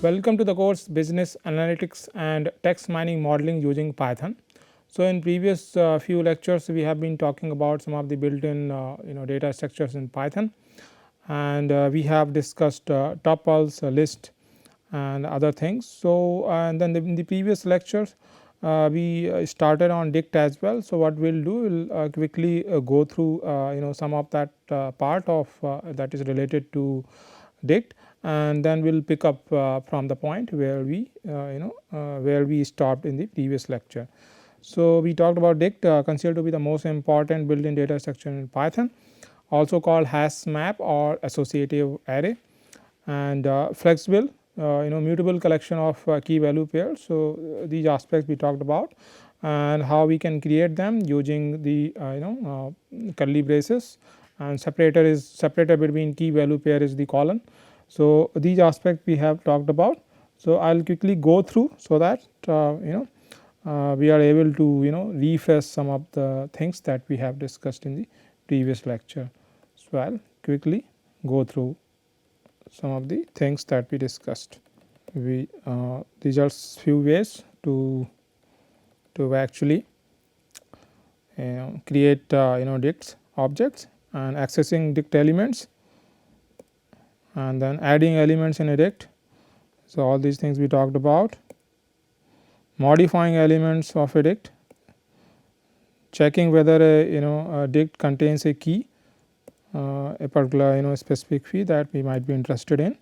Welcome to the course Business Analytics and Text Mining Modeling using Python. So, in previous few lectures we have been talking about some of the built-in data structures in Python, and we have discussed tuples, list and other things. So, and then in the previous lectures we started on dict as well. So, what we will do, we will quickly go through some of that part of that is related to dict, and then we will pick up from the point where we where we stopped in the previous lecture. So, we talked about dict, considered to be the most important built-in data structure in Python, also called hash map or associative array, and flexible mutable collection of key value pairs. So, these aspects we talked about and how we can create them using the curly braces, and separator between key value pair is the colon. So, these aspects we have talked about. So, I will quickly go through so that we are able to refresh some of the things that we have discussed in the previous lecture. So, I will quickly go through some of the things that we discussed. We these are few ways to actually create dict objects and accessing dict elements, and then adding elements in a dict. So, all these things we talked about, modifying elements of a dict, checking whether a dict contains a key, a particular specific key that we might be interested in.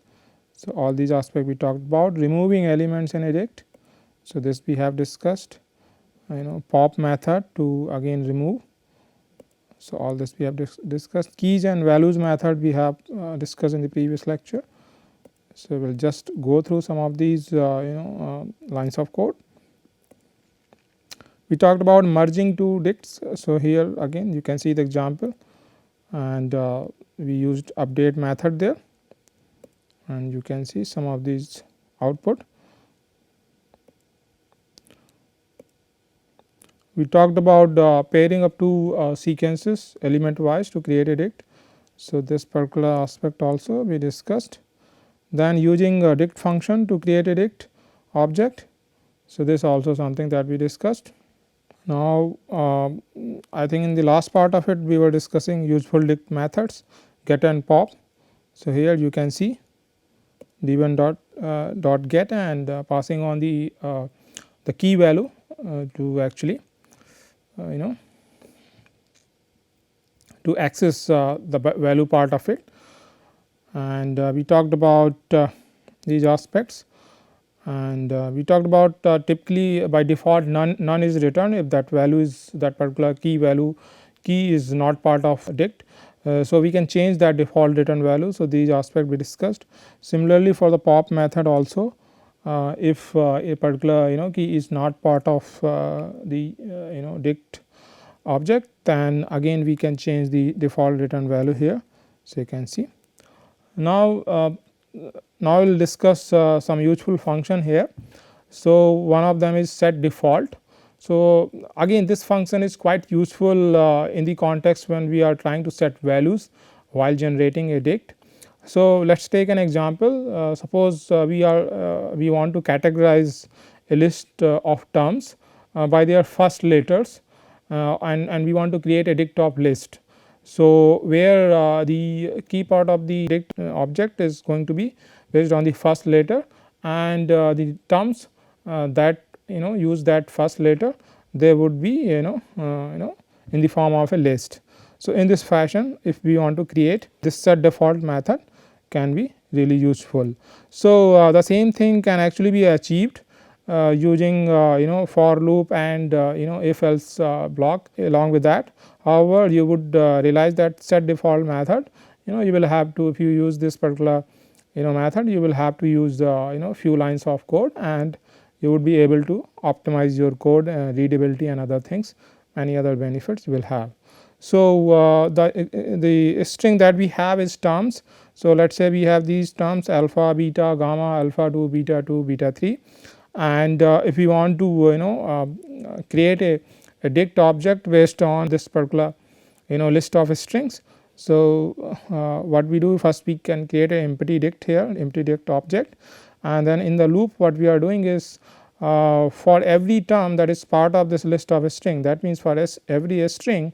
So, all these aspects we talked about, removing elements in a dict. So, this we have discussed, pop method to again remove. So, all this we have discussed, keys and values method we have discussed in the previous lecture. So, we will just go through some of these lines of code. We talked about merging two dicts. So, here again you can see the example, and we used update method there, and you can see some of these output. We talked about pairing up two sequences element wise to create a dict. So, this particular aspect also we discussed. Then using a dict function to create a dict object. So, this also something that we discussed. Now, I think in the last part of it we were discussing useful dict methods, get and pop. So, here you can see d1 dot get and passing on the key value to actually to access the value part of it, and we talked about these aspects, and we talked about typically by default none is returned if that value is that particular key is not part of dict. So, we can change that default return value. So, these aspects we discussed. Similarly, for the pop method also, if a particular key is not part of the dict object, then again we can change the default return value here. So, you can see. Now, now we will discuss some useful function here. So, one of them is set default. So, again this function is quite useful in the context when we are trying to set values while generating a dict. So, let us take an example. Suppose we want to categorize a list of terms by their first letters, and we want to create a dict of list. So, where the key part of the dict object is going to be based on the first letter, and the terms that use that first letter, they would be in the form of a list. So, in this fashion if we want to create this set default method can be really useful. So, the same thing can actually be achieved using for loop and if else block along with that. However, you would realize that set default method you will have to, if you use this particular method, you will have to use few lines of code, and you would be able to optimize your code, readability and other things, many other benefits you will have. So, the string that we have is terms. So, let us say we have these terms alpha, beta, gamma, alpha 2, beta 3, and if we want to create a dict object based on this particular list of strings. So, what we do, first we can create an empty dict here, empty dict object, and then in the loop what we are doing is for every term that is part of this list of a string, that means for every string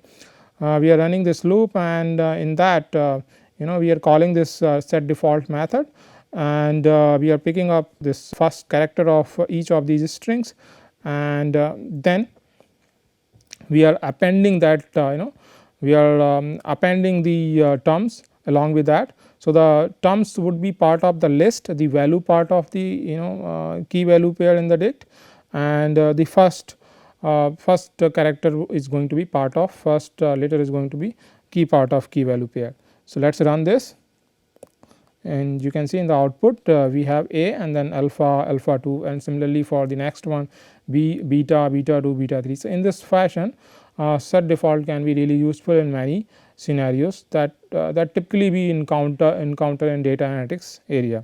we are running this loop, and in that we are calling this set default method, and we are picking up this first character of each of these strings, and then we are appending that we are appending the terms along with that. So, the terms would be part of the list, the value part of the key value pair in the dict, and the first character is going to be part of first letter is going to be key part of key value pair. So, let us run this, and you can see in the output we have A and then alpha, alpha 2, and similarly for the next one B, beta, beta 2, beta 3. So, in this fashion set default can be really useful in many scenarios that typically we encounter in data analytics area.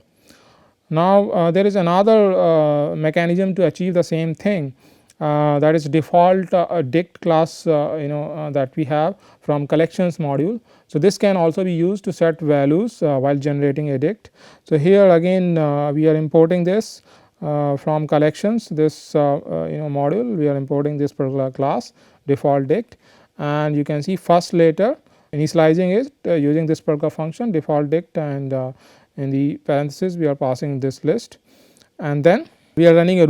Now, there is another mechanism to achieve the same thing, that is default dict class that we have from collections module. So, this can also be used to set values while generating a dict. So, here again we are importing this from collections, this module, we are importing this particular class default dict, and you can see first letter initializing it using this particular function default dict, and in the parenthesis we are passing this list, and then we are running a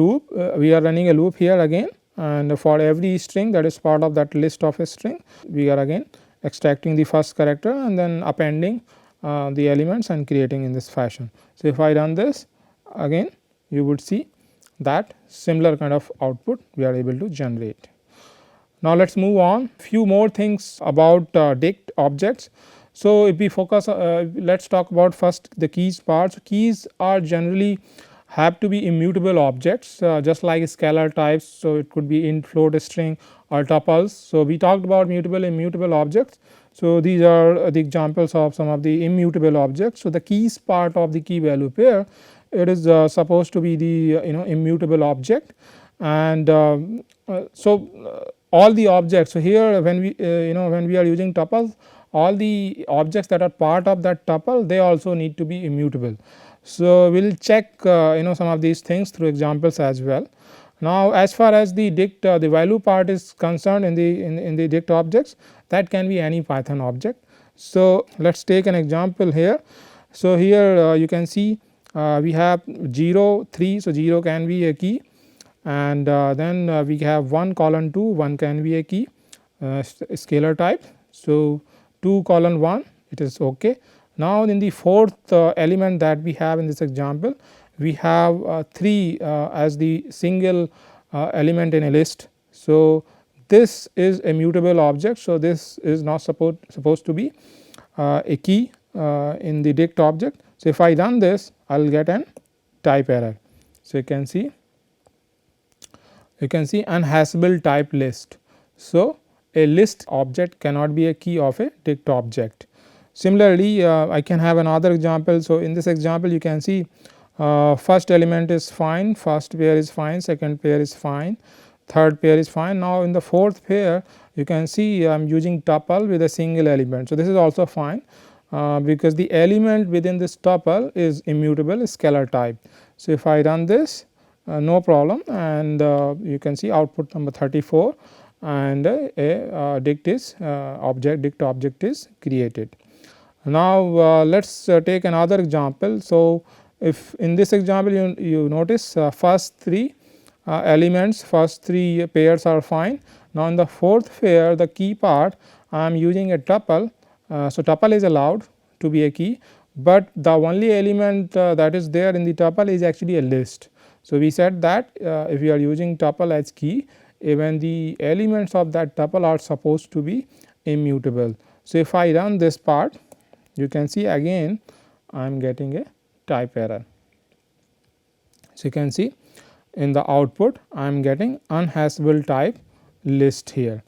loop here again, and for every string that is part of that list of a string we are again extracting the first character and then appending the elements and creating in this fashion. So, if I run this again you would see that similar kind of output we are able to generate. Now, let us move on few more things about dict objects. So, if we focus let us talk about first the keys part. So, keys are generally have to be immutable objects just like scalar types. So, it could be int, float, string or tuples. So, we talked about mutable immutable objects. So, these are the examples of some of the immutable objects. So, the keys part of the key value pair, it is supposed to be the immutable object, and all the objects. So, here when we when we are using tuples, all the objects that are part of that tuple they also need to be immutable. So, we will check some of these things through examples as well. Now, as far as the dict the value part is concerned in the dict objects, that can be any Python object. So, let us take an example here. So, here you can see we have 0 3. So, 0 can be a key, and then we have 1 colon 2, 1 can be a key scalar type. So, 2 colon 1 it is okay. Now, in the fourth element that we have in this example, we have 3 as the single element in a list. So, this is a mutable object. So, this is not supposed to be a key in the dict object. So, if I run this I will get an type error. So, you can see unhashable type list. So, a list object cannot be a key of a dict object. Similarly, I can have another example. So, in this example you can see first element is fine, first pair is fine, second pair is fine, third pair is fine. Now, in the fourth pair you can see I am using tuple with a single element. So, this is also fine because the element within this tuple is immutable scalar type. So, if I run this no problem, and you can see output number 34, and a dict object is created. Now, let us take another example. So, if in this example you notice first 3 elements, first 3 pairs are fine. Now, in the fourth pair the key part I am using a tuple. So, tuple is allowed to be a key, but the only element that is there in the tuple is actually a list. So, we said that if we are using tuple as key, even the elements of that tuple are supposed to be immutable. So, if I run this part you can see again I am getting a type error. So, you can see in the output I am getting unhashable type list here.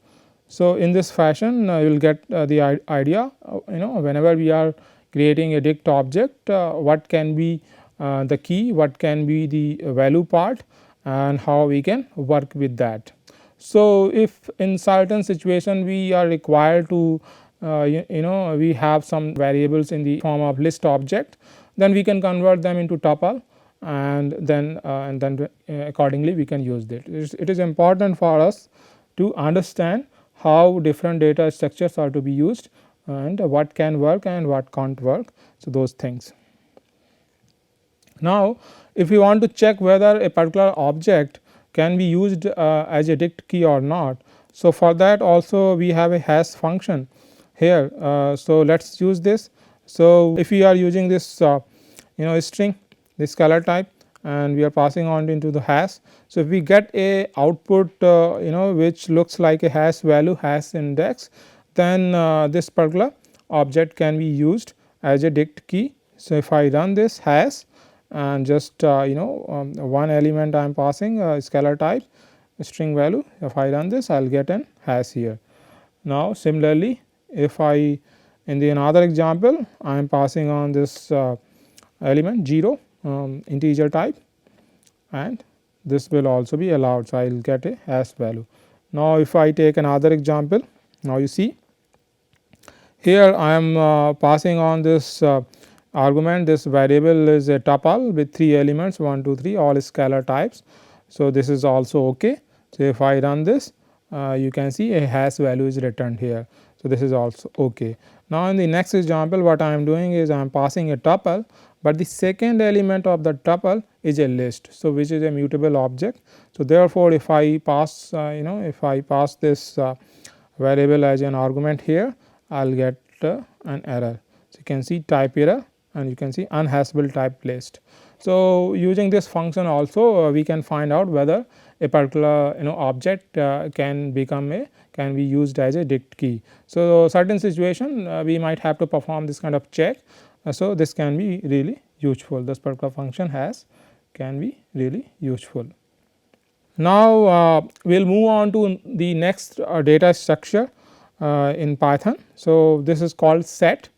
So, in this fashion you will get the idea whenever we are creating a dict object what can be the key, what can be the value part, and how we can work with that. So, if in certain situation we are required to we have some variables in the form of list object, then we can convert them into tuple, and then accordingly we can use it. It is important for us to understand how different data structures are to be used and what can work and what can't work. So, those things. Now, if we want to check whether a particular object can be used as a dict key or not. So, for that also we have a hash function here. So, let us use this. So, if we are using this string, this scalar type, and we are passing on into the hash. So, if we get a output which looks like a hash value, hash index, then this particular object can be used as a dict key. So, if I run this hash and just one element I am passing scalar type string value, if I run this I will get an hash here. Now, similarly, if I in the another example I am passing on this element 0 integer type, and this will also be allowed. So, I will get a hash value. Now, if I take another example, now you see here I am passing on this argument, this variable is a tuple with 3 elements 1 2 3 all scalar types. So, this is also ok. So, if I run this you can see a hash value is returned here. So, this is also ok. Now, in the next example what I am doing is I am passing a tuple, but the second element of the tuple is a list. So, which is a mutable object. So, therefore, if I pass if I pass this variable as an argument here, I will get an error. So, you can see type error and you can see unhashable type list. So, using this function also we can find out whether a particular object can become a can be used as a dict key. So, certain situation we might have to perform this kind of check. So, this can be really useful, this particular function has can be really useful. Now, we will move on to the next data structure in Python. So, this is called set.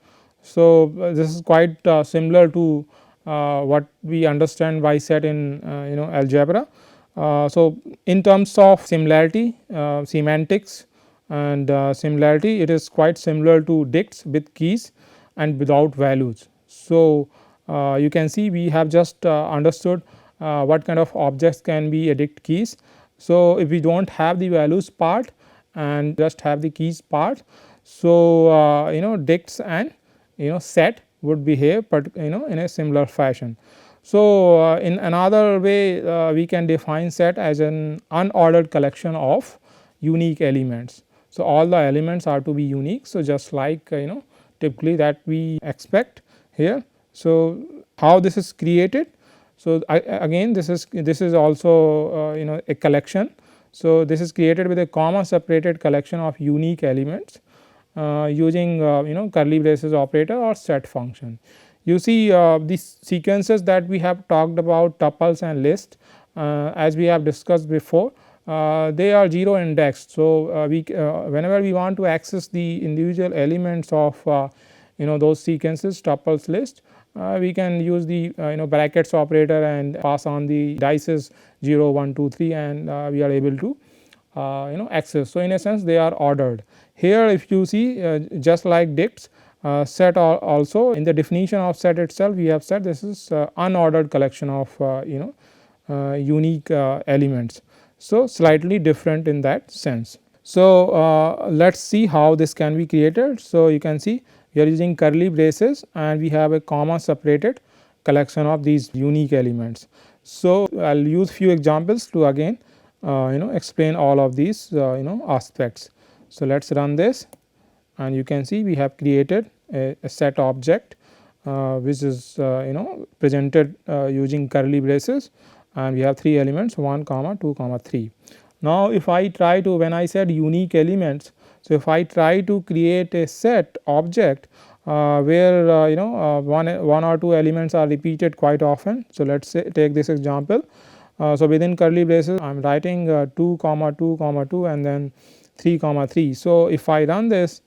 So, this is quite similar to what we understand by set in algebra. So, in terms of similarity, semantics and similarity, it is quite similar to dicts with keys and without values. So, you can see we have just understood what kind of objects can be a dict keys. So, if we do not have the values part and just have the keys part. So, dicts and set would behave, but in a similar fashion. So, in another way we can define set as an unordered collection of unique elements. So, all the elements are to be unique. So, just like typically that we expect here. So, how this is created? So, again this is also a collection. So, this is created with a comma separated collection of unique elements using curly braces operator or set function. You see these sequences that we have talked about, tuples and list, as we have discussed before, they are 0 indexed. So, we whenever we want to access the individual elements of those sequences tuples list, we can use the brackets operator and pass on the dices 0 1 2 3 and we are able to access. So, in a sense they are ordered. Here if you see just like dicts, set also in the definition of set itself we have said this is unordered collection of unique elements. So, slightly different in that sense. So, let us see how this can be created. So, you can see we are using curly braces and we have a comma separated collection of these unique elements. So, I will use few examples to again explain all of these aspects. So, let us run this and you can see we have created a set object which is presented using curly braces and we have 3 elements 1 comma 2 comma 3. Now, if I try to, when I said unique elements, so if I try to create a set object where one or 2 elements are repeated quite often. So, let us say take this example. So, within curly braces I am writing 2 comma 2 comma 2 and then 3 comma 3. So, if I run this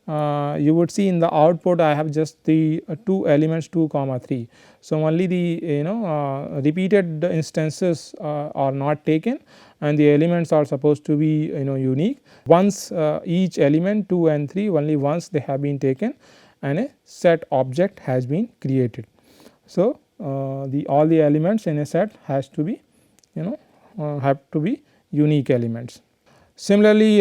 you would see in the output I have just the 2 elements 2 comma 3. So, only the repeated instances are not taken and the elements are supposed to be unique. Once each element 2 and 3 only once they have been taken and a set object has been created. So, the all the elements in a set has to be have to be unique elements. Similarly,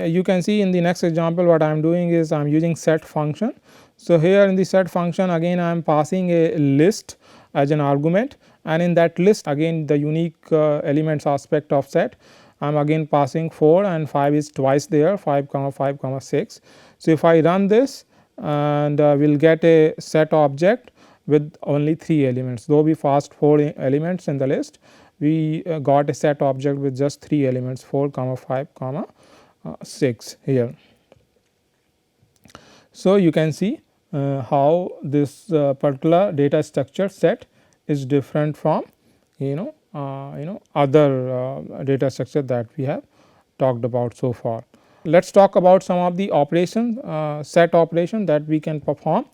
you can see in the next example what I am doing is I am using set function. So, here in the set function again I am passing a list as an argument, and in that list again the unique elements aspect of set I am again passing 4 and 5 is twice there, 5 comma 5 comma 6. So, if I run this and we will get a set object with only 3 elements, though we passed 4 elements in the list, we got a set object with just 3 elements 4 comma 5 comma 6 here. So, you can see how this particular data structure set is different from other data structure that we have talked about so far. Let us talk about some of the operations set operation that we can perform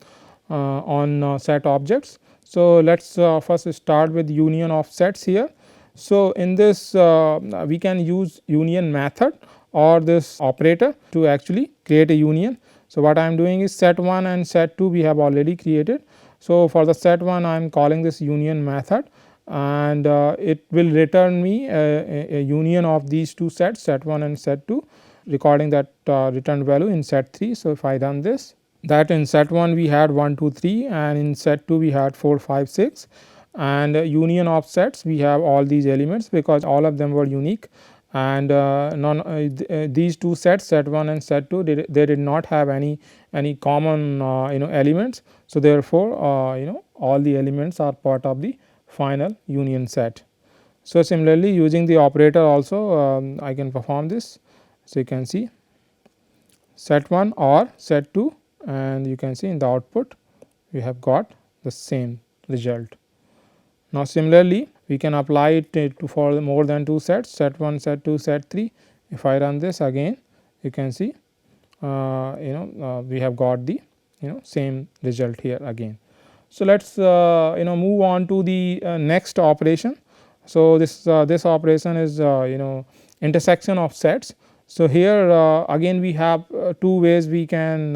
on set objects. So, let us first start with union of sets here. So, in this we can use union method or this operator to actually create a union. So, what I am doing is set 1 and set 2 we have already created. So, for the set 1 I am calling this union method, and it will return me a union of these two sets, set 1 and set 2, recording that returned value in set 3. So, if I run this, that in set 1 we had 1 2 3 and in set 2 we had 4 5 6, and union of sets we have all these elements because all of them were unique, and these two sets, set 1 and set 2, they did not have any common elements. So, therefore, all the elements are part of the final union set. So, similarly using the operator also I can perform this. So, you can see set 1 or set 2, and you can see in the output we have got the same result. Now, similarly we can apply it to for more than 2 sets, set 1, set 2, set 3. If I run this again, you can see we have got the same result here again. So, let us move on to the next operation. So, this operation is intersection of sets. So, here again we have 2 ways we can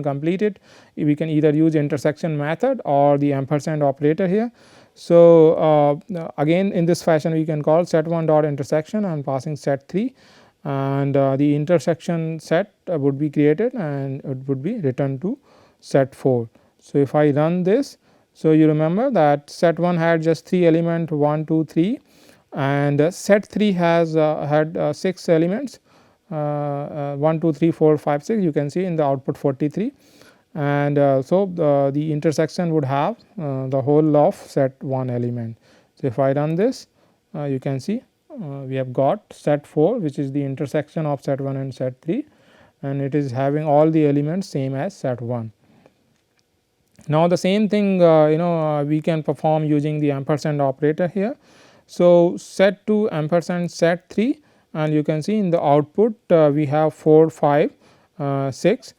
complete it. We can either use intersection method or the ampersand operator here. So, again in this fashion we can call set 1 dot intersection and passing set 3, and the intersection set would be created and it would be returned to set 4. So, if I run this, so you remember that set 1 had just 3 element 1 2 3, and set 3 has had 6 elements 1 2 3 4 5 6, you can see in the output 43, and so the intersection would have the whole of set 1 element. So, if I run this you can see we have got set 4 which is the intersection of set 1 and set 3, and it is having all the elements same as set 1. Now, the same thing we can perform using the ampersand operator here. So, set 2 ampersand set 3, and you can see in the output we have 4 5 6,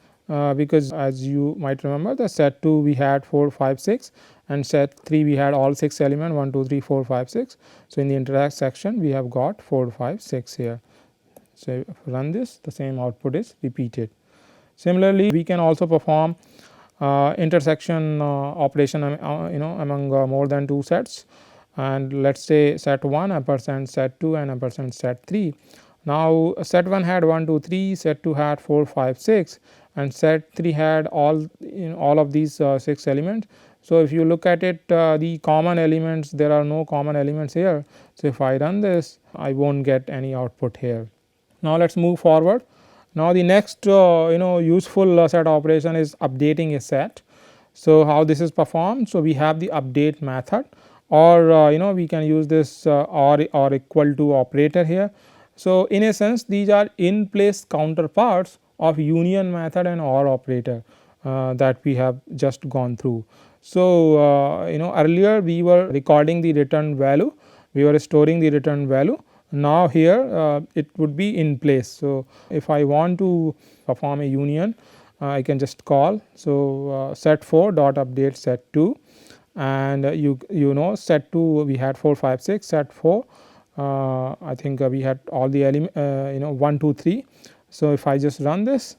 because as you might remember the set 2 we had 4 5 6 and set 3 we had all 6 element 1 2 3 4 5 6. So, in the intersection we have got 4 5 6 here. So, if I run this, the same output is repeated. Similarly, we can also perform intersection operation among more than 2 sets, and let us say set 1 ampersand set 2 and ampersand set 3. Now, set 1 had 1 2 3, set 2 had 4 5 6, and set 3 had all of these 6 elements. So, if you look at it the common elements, there are no common elements here. So, if I run this I will not get any output here. Now, let us move forward. Now, the next useful set operation is updating a set. So, how this is performed? So, we have the update method, or we can use this or equal to operator here. So, in a sense these are in place counterparts of union method and or operator that we have just gone through. So, earlier we were recording the return value, we were storing the return value. Now, here it would be in place. So, if I want to perform a union I can just call. So, set 4 dot update set 2, and you know set 2 we had 4 5 6, set 4 I think we had all the element 1 2 3. So, if I just run this,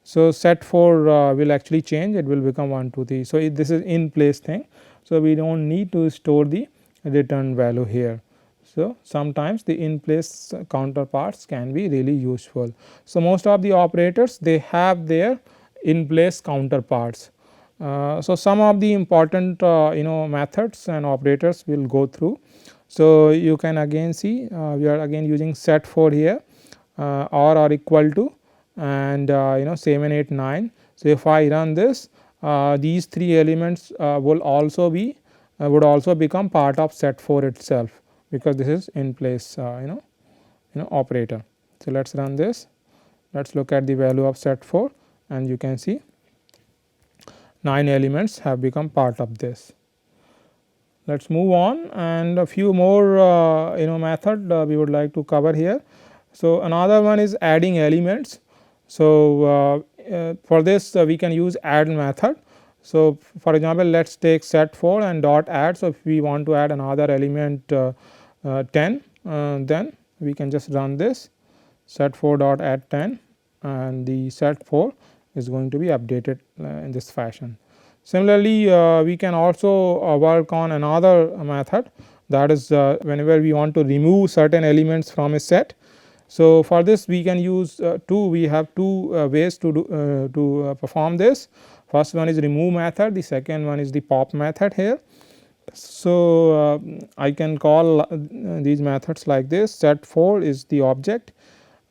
So, set 4 will actually change, it will become 1 2 3. So, this is in place thing. So, we do not need to store the return value here. So, sometimes the in place counterparts can be really useful. So, most of the operators they have their in place counterparts. So, some of the important methods and operators we will go through. So, you can again see we are again using set 4 here or equal to and 7 8 9. So, if I run this these 3 elements will also be would also become part of set 4 itself, because this is in place operator. So, let us run this, let us look at the value of set 4 and you can see 9 elements have become part of this. Let us move on, and a few more method we would like to cover here. So, another one is adding elements. So, for this we can use add method. So, for example, let us take set 4 and dot add. So, if we want to add another element 10 then we can just run this set 4 dot add 10 and the set 4 is going to be updated in this fashion. Similarly, we can also work on another method, that is whenever we want to remove certain elements from a set. So, for this we can use we have two ways to do to perform this. First one is remove method, the second one is the pop method here. So, I can call these methods like this. Set 4 is the object,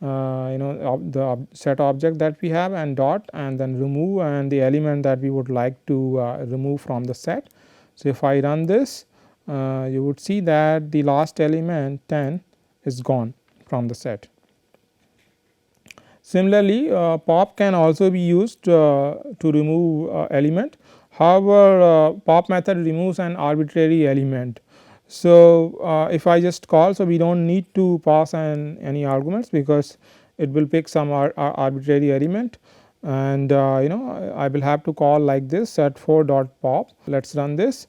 the set object that we have, and dot and then remove and the element that we would like to remove from the set. So, if I run this you would see that the last element 10 is gone from the set. Similarly, pop can also be used to remove element. However, pop method removes an arbitrary element. So, if I just call, so we do not need to pass any arguments, because it will pick some arbitrary element, and I will have to call like this set 4 dot pop. Let us run this,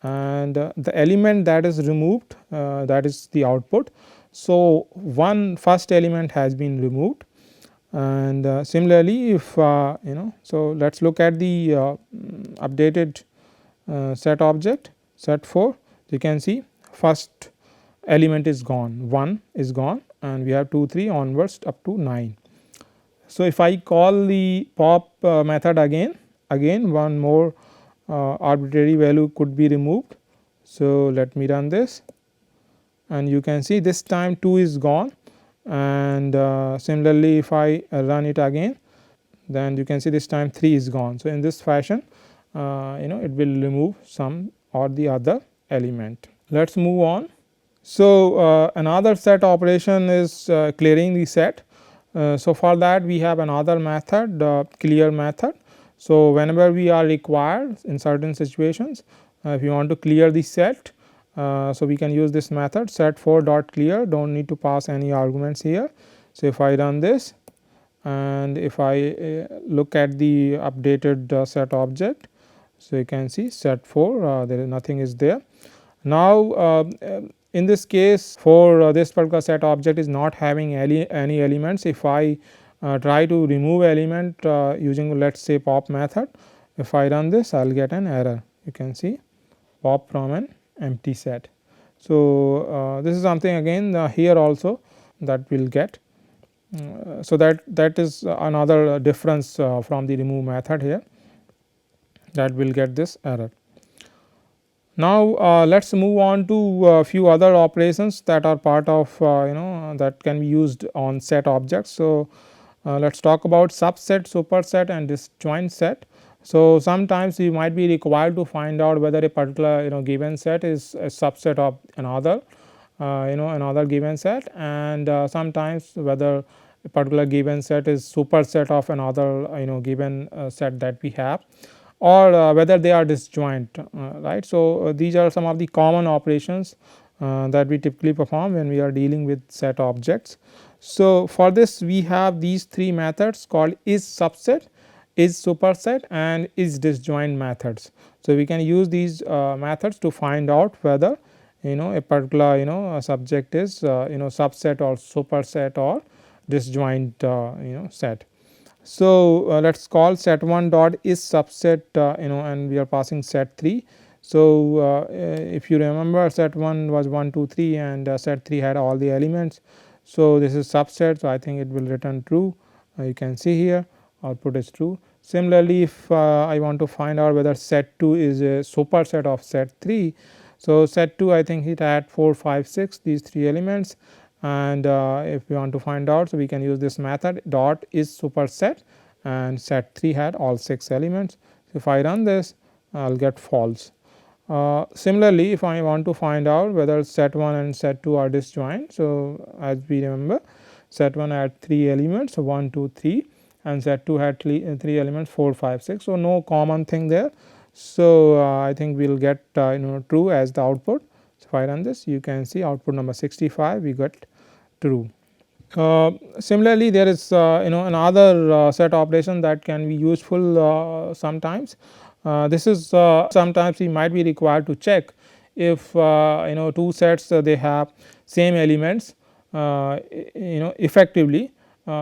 and the element that is removed that is the output. So, one first element has been removed, and similarly if so let us look at the updated set object set 4. You can see first element is gone, 1 is gone, and we have 2 3 onwards up to 9. So, if I call the pop method again one more arbitrary value could be removed. So, let me run this, and you can see this time 2 is gone, and similarly if I run it again, then you can see this time 3 is gone. So, in this fashion it will remove some or the other element. Let us move on. So, another set operation is clearing the set. So, for that we have another method, clear method. So, whenever we are required in certain situations, if you want to clear the set, so we can use this method set 4 dot clear, do not need to pass any arguments here. So, if I run this and if I look at the updated set object, so you can see set 4 there is nothing is there. Now, in this case for this particular set object is not having any elements. If I try to remove element using let us say pop method, if I run this I will get an error. You can see pop from an empty set. So, this is something again here also that we will get. So, that is another difference from the remove method here, that will get this error. Now, let us move on to a few other operations that are part of that can be used on set objects. So, let us talk about subset, superset and disjoint set. So, sometimes we might be required to find out whether a particular given set is a subset of another another given set, and sometimes whether a particular given set is superset of another given set that we have, or whether they are disjoint, right. So, these are some of the common operations that we typically perform when we are dealing with set objects. So, for this we have these 3 methods called is subset, is superset and is disjoint methods. So, we can use these methods to find out whether a particular a subject is subset or superset or disjoint set. So, let us call set 1 dot is subset and we are passing set 3. So, if you remember set 1 was 1 2 3 and set 3 had all the elements. So, this is subset. So, I think it will return true. You can see here output is true. Similarly, if I want to find out whether set 2 is a superset of set 3. So, set 2 I think it had 4 5 6 these 3 elements, and if we want to find out, so we can use this method dot is superset, and set 3 had all 6 elements. So, if I run this I will get false. Similarly, if I want to find out whether set 1 and set 2 are disjoint. So, as we remember set 1 had 3 elements, so 1 2 3, and set 2 had 3 elements 4 5 6. So, no common thing there. So, I think we will get true as the output. So, if I run this, you can see output number 65 we got true. Similarly, there is another set operation that can be useful sometimes. This is sometimes we might be required to check if two sets they have same elements effectively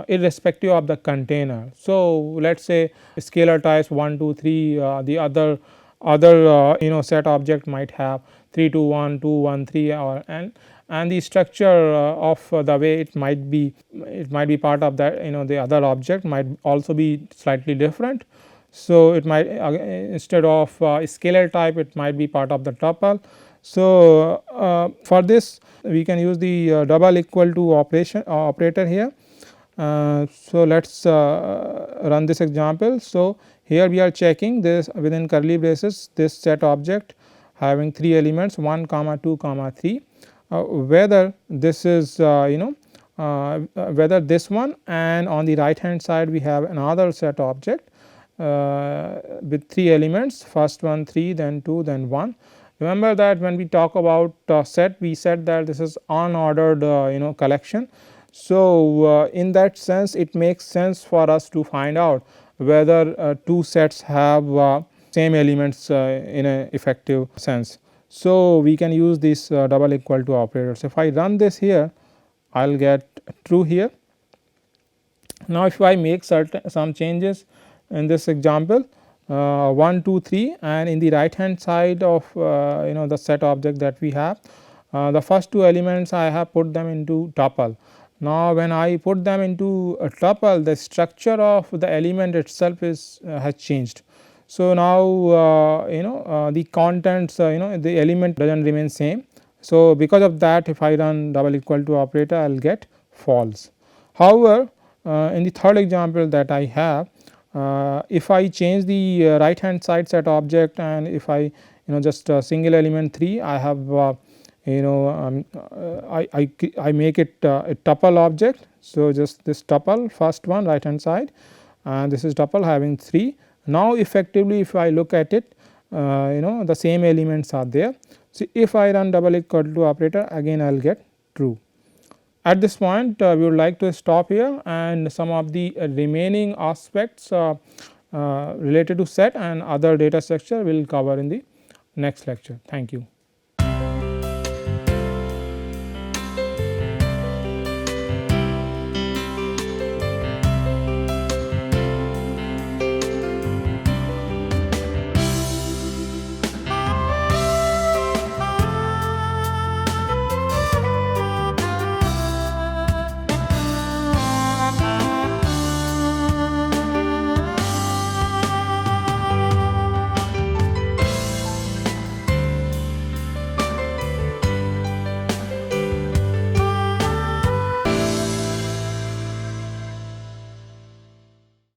irrespective of the container. So, let us say scalar types 1 2 3, the other set object might have 3 2 1 2 1 3 or and the structure of the way it might be part of that the other object might also be slightly different. So, it might instead of scalar type it might be part of the tuple. So, for this we can use the double equal to operator here. So, let us run this example. So, here we are checking this within curly braces this set object having 3 elements 1 comma 2 comma 3, whether this is whether this one, and on the right hand side we have another set object with 3 elements, first one 3 then 2 then 1. Remember that when we talk about set we said that this is unordered collection. So, in that sense it makes sense for us to find out whether two sets have same elements in a effective sense. So, we can use this double equal to operator. So, if I run this here I will get true here. Now, if I make some changes in this example 1 2 3, and in the right hand side of the set object that we have the first 2 elements I have put them into tuple. Now, when I put them into a tuple the structure of the element itself is has changed. So, now the contents the element does not remain same. So, because of that if I run double equal to operator I will get false. However, in the third example that I have if I change the right hand side set object, and if I just single element 3 I have I make it a tuple object. So, just this tuple first one right hand side and this is tuple having 3. Now, effectively if I look at it the same elements are there. So, if I run double equal to operator again I will get true. At this point we would like to stop here, and some of the remaining aspects related to set and other data structure we will cover in the next lecture. Thank you.